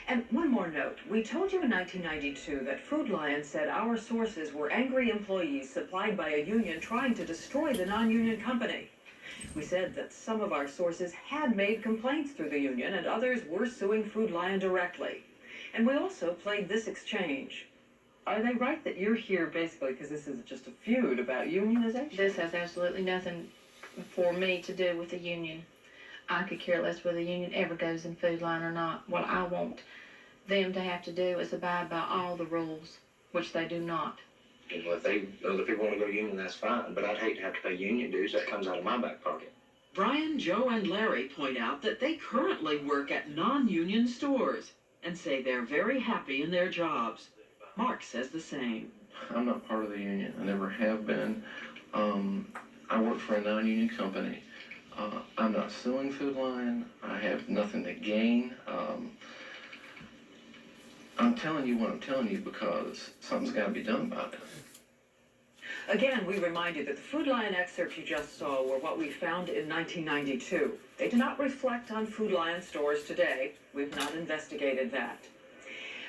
And one more note, we told you in 1992 that Food Lion said our sources were angry employees supplied by a union trying to destroy the non-union company. We said that some of our sources had made complaints through the union and others were suing Food Lion directly. And we also played this exchange. Are they right that you're here basically because this is just a feud about unionization? This has absolutely nothing for me to do with the union. I could care less whether the union ever goes in Food Line or not. What I want them to have to do is abide by all the rules, which they do not. Well, if other people want to go union, that's fine, but I'd hate to have to pay union dues. That comes out of my back pocket. Brian, Joe, and Larry point out that they currently work at non-union stores and say they're very happy in their jobs. Mark says the same. I'm not part of the union. I never have been. I work for a non-union company. I'm not suing Food Lion. I have nothing to gain. I'm telling you what I'm telling you because something's got to be done about it. Again, we remind you that the Food Lion excerpts you just saw were what we found in 1992. They do not reflect on Food Lion stores today. We've not investigated that.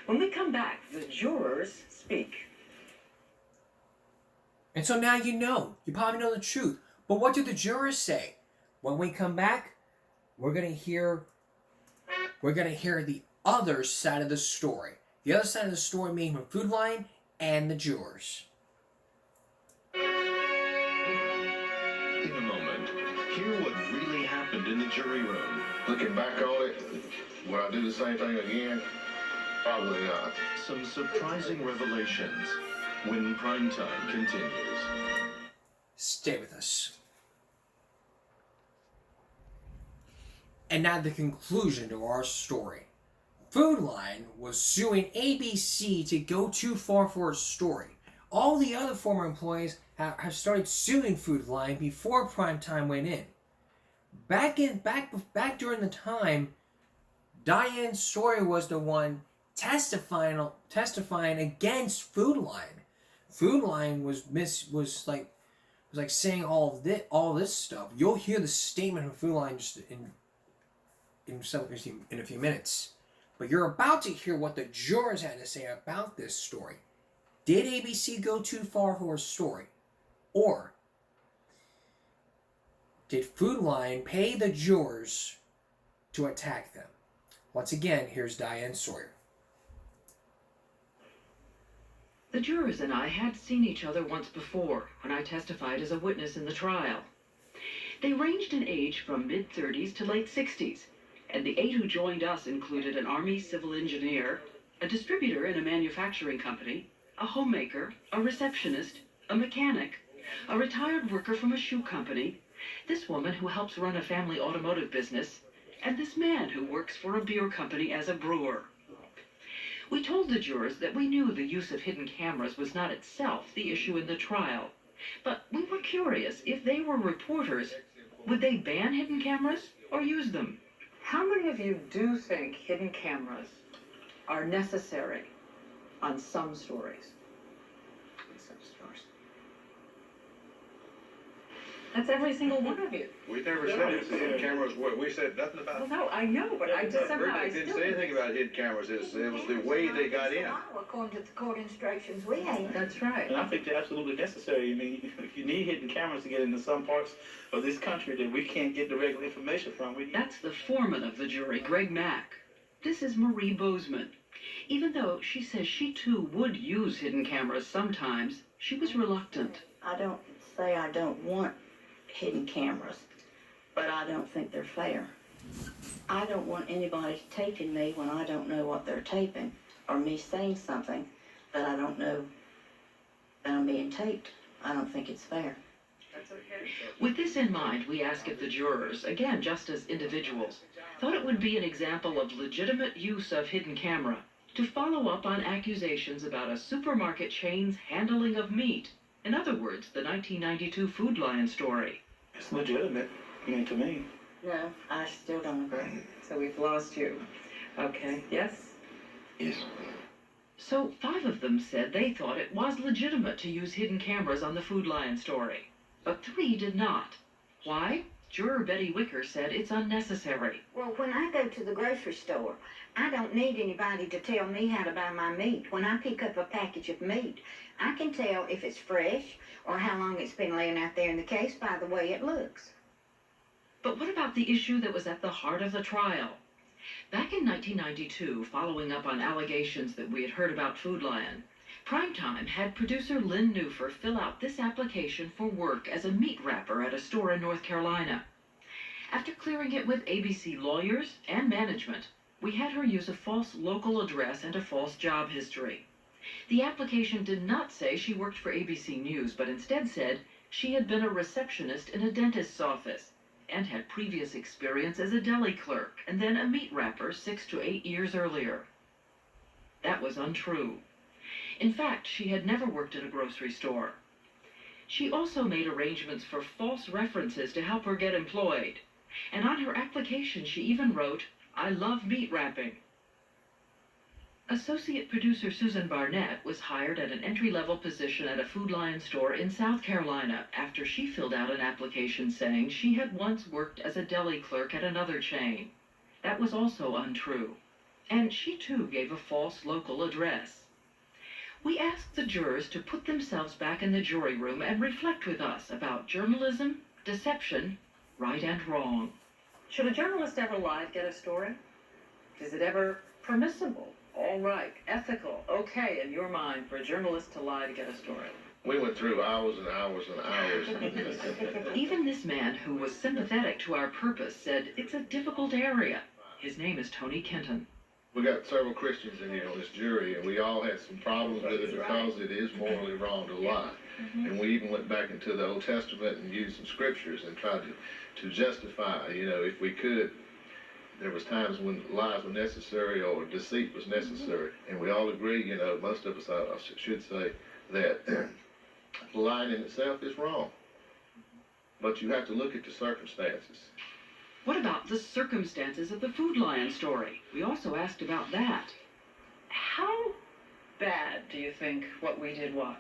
When we come back, the jurors speak. And so now you know. You probably know the truth. But what do the jurors say? When we come back, we're gonna hear the other side of the story. The other side of the story being from Food Lion and the jurors. In a moment, hear what really happened in the jury room. Looking back on it, would I do the same thing again? Probably not. Some surprising revelations when Primetime continues. Stay with us. And now the conclusion to our story. Food Lion was suing ABC to go too far for its story. All the other former employees have started suing Food Lion before Primetime went in. Back during the time, Diane Sawyer was the one testifying against Food Lion. Food Lion was saying all this stuff. You'll hear the statement from Food Lion just in a few minutes. But you're about to hear what the jurors had to say about this story. Did ABC go too far for a story? Or did Food Lion pay the jurors to attack them? Once again, here's Diane Sawyer. The jurors and I had seen each other once before when I testified as a witness in the trial. They ranged in age from mid-30s to late 60s, and the 8 who joined us included an Army civil engineer, a distributor in a manufacturing company, a homemaker, a receptionist, a mechanic, a retired worker from a shoe company, this woman who helps run a family automotive business, and this man who works for a beer company as a brewer. We told the jurors that we knew the use of hidden cameras was not itself the issue in the trial, but we were curious if they were reporters, would they ban hidden cameras or use them? How many of you do think hidden cameras are necessary on some stories? That's every single one of you. We never said it's hidden cameras. We said nothing about Well, no, I know, but I just somehow I didn't still. say anything about hidden cameras. It was the way they got in. According to the court instructions we had. That's right. And I think they're absolutely necessary. I mean, if you need hidden cameras to get into some parts of this country that we can't get the regular information from, we need. That's the foreman of the jury, Greg Mack. This is Marie Bozeman. Even though she says she too would use hidden cameras sometimes, she was reluctant. I don't say I don't want hidden cameras, but I don't think they're fair. I don't want anybody taping me when I don't know what they're taping, or me saying something that I don't know that I'm being taped. I don't think it's fair. That's okay. With this in mind, we ask if the jurors, again just as individuals, thought it would be an example of legitimate use of hidden camera to follow up on accusations about a supermarket chain's handling of meat. In other words, the 1992 Food Lion story. It's legitimate, I mean, to me. No, I still don't agree. So we've lost you. Okay, yes? Yes. So 5 of them said they thought it was legitimate to use hidden cameras on the Food Lion story. But 3 did not. Why? Juror Betty Wicker said it's unnecessary. Well, when I go to the grocery store, I don't need anybody to tell me how to buy my meat. When I pick up a package of meat, I can tell if it's fresh or how long it's been laying out there in the case by the way it looks. But what about the issue that was at the heart of the trial? Back in 1992, following up on allegations that we had heard about Food Lion, Primetime had producer Lynn Newfer fill out this application for work as a meat wrapper at a store in North Carolina. After clearing it with ABC lawyers and management, we had her use a false local address and a false job history. The application did not say she worked for ABC News, but instead said she had been a receptionist in a dentist's office and had previous experience as a deli clerk and then a meat wrapper 6 to 8 years earlier. That was untrue. In fact, she had never worked at a grocery store. She also made arrangements for false references to help her get employed. And on her application, she even wrote, "I love meat wrapping." Associate producer Susan Barnett was hired at an entry-level position at a Food Lion store in South Carolina after she filled out an application saying she had once worked as a deli clerk at another chain. That was also untrue. And she too gave a false local address. We asked the jurors to put themselves back in the jury room and reflect with us about journalism, deception, right and wrong. Should a journalist ever lie to get a story? Is it ever permissible, all right, ethical, okay in your mind for a journalist to lie to get a story? We went through hours and hours and hours. Even this man, who was sympathetic to our purpose, said it's a difficult area. His name is Tony Kenton. We got several Christians in here on this jury, and we all had some problems with it because it is morally wrong to lie. And we even went back into the Old Testament and used some scriptures and tried to justify, if we could. There was times when lies were necessary or deceit was necessary. And we all agree, most of us, I should say, that lying in itself is wrong. But you have to look at the circumstances. What about the circumstances of the Food Lion story? We also asked about that. How bad do you think what we did was?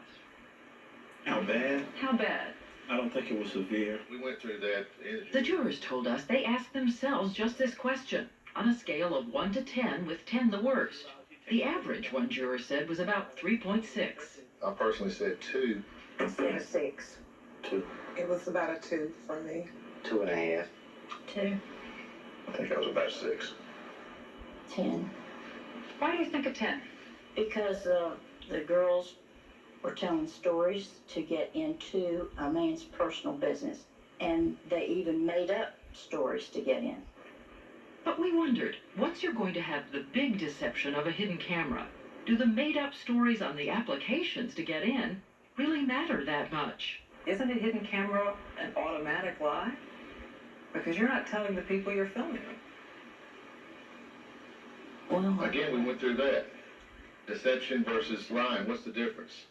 How bad? How bad? I don't think it was severe. We went through that. The jurors told us they asked themselves just this question, on a scale of 1 to 10, with 10 the worst. The average, one juror said, was about 3.6. I personally said 2. I said a 6. 2. It was about a 2 for me. 2.5. 2. I think I was about 6. 10. Why do you think a 10? Because the girls were telling stories to get into a man's personal business, and they even made up stories to get in. But we wondered, once you're going to have the big deception of a hidden camera, do the made-up stories on the applications to get in really matter that much? Isn't a hidden camera an automatic lie? Because you're not telling the people you're filming them. Well, again, we went through that. Deception versus lying, what's the difference?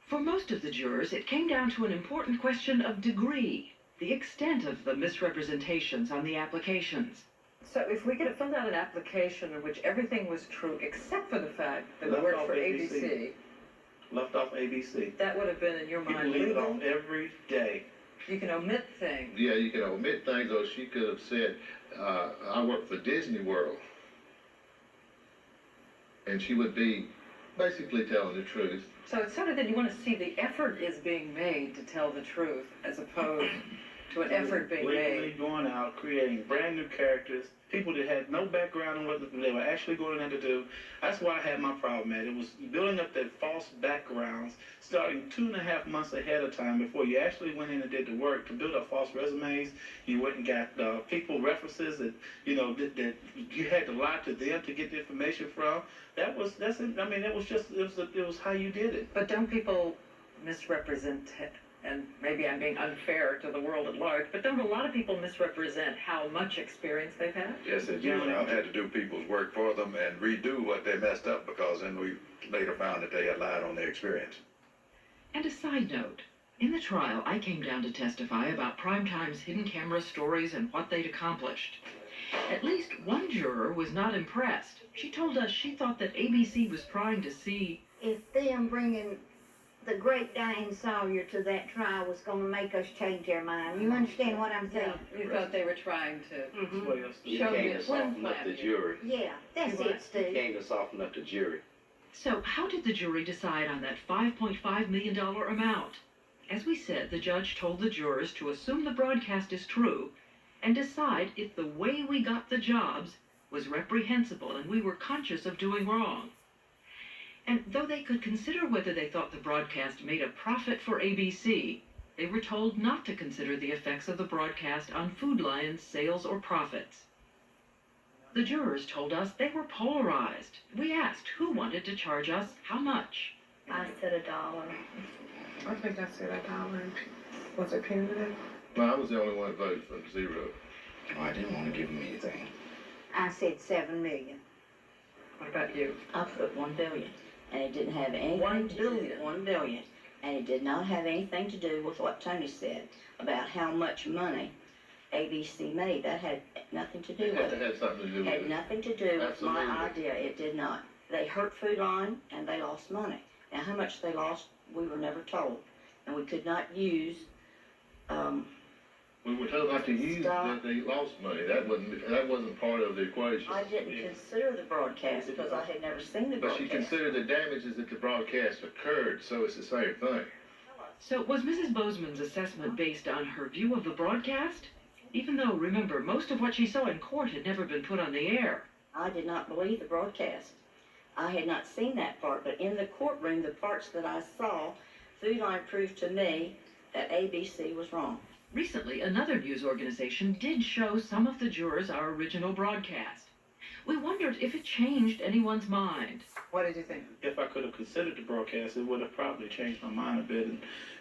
For most of the jurors, it came down to an important question of degree, the extent of the misrepresentations on the applications. So if we could have filled out an application in which everything was true except for the fact that we worked for ABC. Left off ABC. That would have been, in your mind, People leave it legal? off every day. You can omit things. Yeah, you can omit things, or she could have said, I work for Disney World. And she would be basically telling the truth. So it's sort of that you want to see the effort is being made to tell the truth as opposed to an effort being Blatantly made. going out, creating brand new characters, people that had no background in what they were actually going in to do. That's why I had my problem at it. It was building up that false backgrounds, starting 2.5 months ahead of time before you actually went in and did the work to build up false resumes. You went and got people references that, you know, that you had to lie to them to get the information from. It was how you did it. But don't people misrepresent it? And maybe I'm being unfair to the world at large, but don't a lot of people misrepresent how much experience they've had? Yes, it do. I've had to do people's work for them and redo what they messed up, because then we later found that they had lied on their experience. And a side note, in the trial, I came down to testify about Primetime's hidden camera stories and what they'd accomplished. At least one juror was not impressed. She told us she thought that ABC was trying to see if them bringing the great Diane Sawyer to that trial was going to make us change our mind. You understand what I'm saying? You thought they were trying to You show came you to soften up the jury. Yeah, that's You it, Steve. You came to soften up the jury. So how did the jury decide on that $5.5 million amount? As we said, the judge told the jurors to assume the broadcast is true and decide if the way we got the jobs was reprehensible and we were conscious of doing wrong. And though they could consider whether they thought the broadcast made a profit for ABC, they were told not to consider the effects of the broadcast on Food Lion's sales or profits. The jurors told us they were polarized. We asked who wanted to charge us how much. I said $1. I think I said $1. Was it punitive? No, I was the only one that voted for zero. Oh, I didn't want to give him anything. I said $7 million. What about you? I put $1 billion, and it didn't have anything $1 to billion? do. $1 billion, and it did not have anything to do with what Tony said about how much money ABC made. That had nothing to do It with it. had something to do with Had it. nothing to do with my Absolutely. idea. It did not. They hurt Food Line, and they lost money. Now, how much they lost, we were never told, and we could not use. We were told not to use that they lost money. That wasn't part of the equation. I didn't consider the broadcast because I had never seen the But she broadcast. considered the damages that the broadcast occurred, so it's the same thing. So was Mrs. Bozeman's assessment based on her view of the broadcast? Even though, remember, most of what she saw in court had never been put on the air. I did not believe the broadcast. I had not seen that part, but in the courtroom, the parts that I saw, Food Line proved to me that ABC was wrong. Recently, another news organization did show some of the jurors our original broadcast. We wondered if it changed anyone's mind. What did you think? If I could have considered the broadcast, it would have probably changed my mind a bit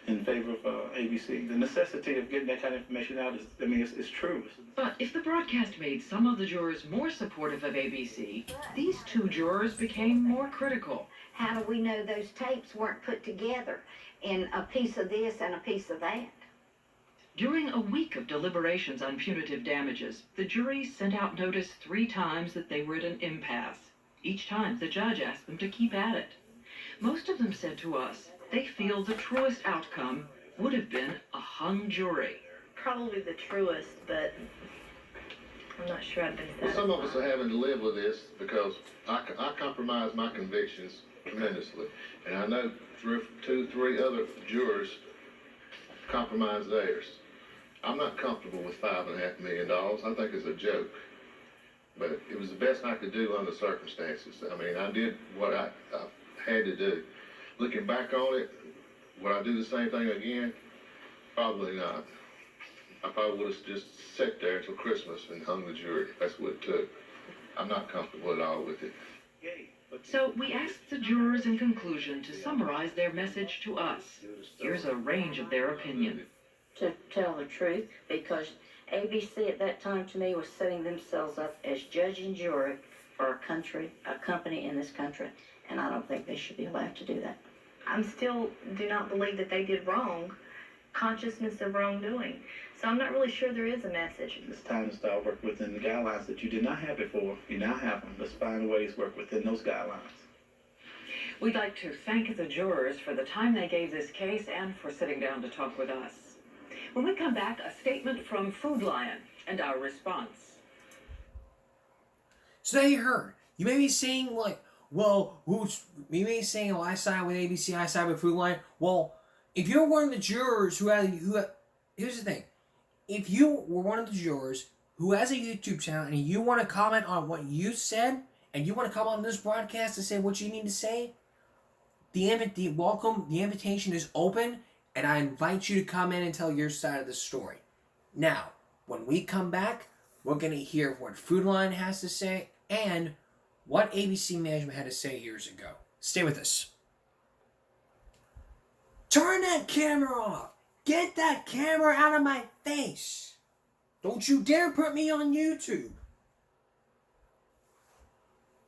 in favor of ABC. The necessity of getting that kind of information out is, it's true. But if the broadcast made some of the jurors more supportive of ABC, these two jurors became more critical. How do we know those tapes weren't put together in a piece of this and a piece of that? During a week of deliberations on punitive damages, the jury sent out notice 3 times that they were at an impasse. Each time, the judge asked them to keep at it. Most of them said to us they feel the truest outcome would have been a hung jury. Probably the truest, but I'm not sure I've been Well, satisfied. some of us are having to live with this because I compromise my convictions tremendously. And I know 2, 3 other jurors compromise theirs. I'm not comfortable with $5.5 million. I think it's a joke. But it was the best I could do under the circumstances. I did what I had to do. Looking back on it, would I do the same thing again? Probably not. I probably would have just sat there until Christmas and hung the jury. That's what it took. I'm not comfortable at all with it. So we asked the jurors in conclusion to summarize their message to us. Here's a range of their opinion. To tell the truth, because ABC at that time to me was setting themselves up as judge and jury for a company in this country, and I don't think they should be allowed to do that. I still do not believe that they did wrong. Consciousness of wrongdoing. So I'm not really sure there is a message. It's time to start working within the guidelines that you did not have before. You now have them. Let's find ways to work within those guidelines. We'd like to thank the jurors for the time they gave this case and for sitting down to talk with us. When we come back, a statement from Food Lion and our response. So now you heard. You may be saying like, well, you may be saying, oh, I side with ABC, I side with Food Lion. Well, if you're one of the jurors here's the thing. If you were one of the jurors who has a YouTube channel and you want to comment on what you said, and you want to come on this broadcast and say what you need to say, the invitation is open, and I invite you to come in and tell your side of the story. Now, when we come back, we're going to hear what Food Lion has to say and what ABC management had to say years ago. Stay with us. Turn that camera off. Get that camera out of my face. Don't you dare put me on YouTube.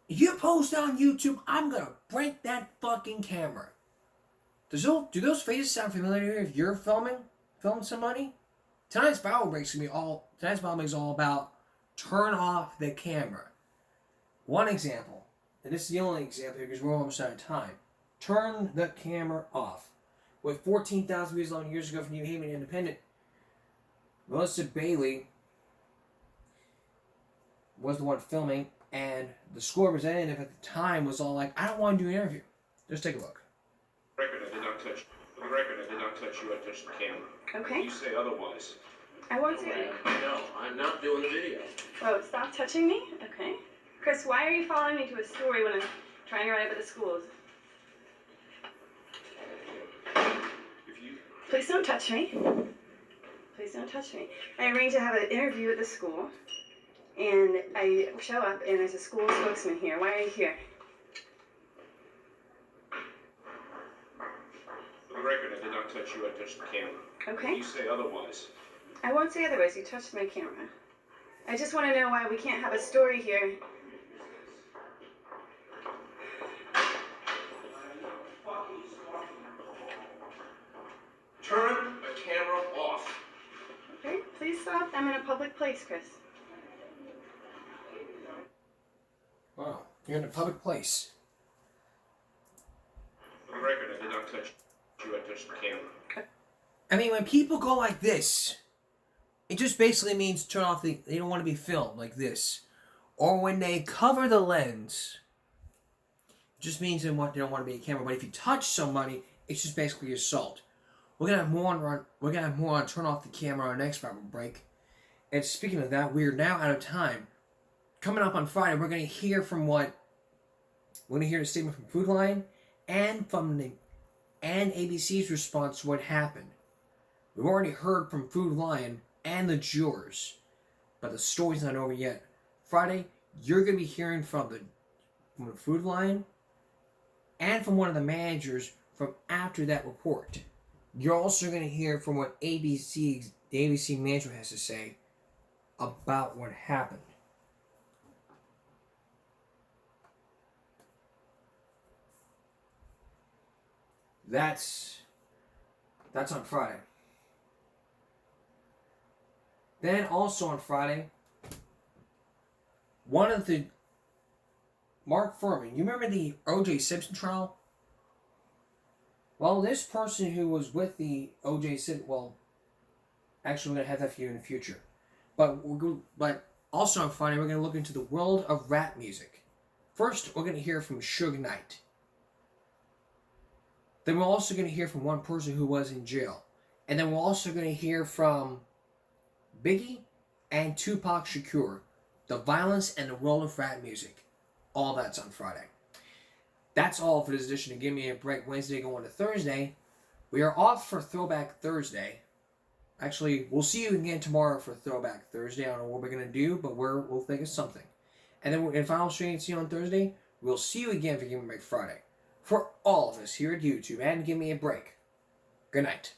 If you post on YouTube, I'm going to break that fucking camera. Do those faces sound familiar if you're filming somebody? Tonight's Bible break is all about turn off the camera. One example, and this is the only example because we're almost out of time. Turn the camera off. With 14,000 views 11 years ago from New Haven Independent, Melissa Bailey was the one filming, and the school representative at the time was all like, I don't want to do an interview. Just take a look. For the record, I did not touch you. I touched the camera. Okay. You say otherwise. I won't say it. No, I'm not doing the video. Oh, stop touching me? Okay. Chris, why are you following me to a story when I'm trying to write about the schools? Please don't touch me. Please don't touch me. I arranged to have an interview at the school, and I show up, and there's a school spokesman here. Why are you here? For the record, I did not touch you. I touched the camera. Okay. You say otherwise. I won't say otherwise. You touched my camera. I just want to know why we can't have a story here. Turn the camera off. Okay, please stop. I'm in a public place, Chris. Wow, you're in a public place. For the record, I did not touch you. I touched the camera. I mean, when people go like this, it just basically means turn off they don't want to be filmed like this. Or when they cover the lens, it just means they don't want to be a camera. But if you touch somebody, it's just basically assault. We're gonna have more on turn off the camera on our next Bible break. And speaking of that, we are now out of time. Coming up on Friday, we're gonna hear the statement from Food Lion and ABC's response to what happened. We've already heard from Food Lion and the jurors, but the story's not over yet. Friday, you're gonna be hearing from the Food Lion and from one of the managers from after that report. You're also going to hear from what the ABC management has to say about what happened. That's on Friday. Then also on Friday, Mark Furman, you remember the O.J. Simpson trial? Well, this person who was with the O.J. Simpson, actually we're going to have that for you in the future. But also on Friday, we're going to look into the world of rap music. First, we're going to hear from Suge Knight. Then we're also going to hear from one person who was in jail. And then we're also going to hear from Biggie and Tupac Shakur. The violence and the world of rap music. All that's on Friday. That's all for this edition of Give Me a Break Wednesday going to Thursday. We are off for Throwback Thursday. Actually, we'll see you again tomorrow for Throwback Thursday. I don't know what we're going to do, but we'll think of something. And then in Final Stream, see you on Thursday. We'll see you again for Give Me a Break Friday. For all of us here at YouTube and Give Me a Break, good night.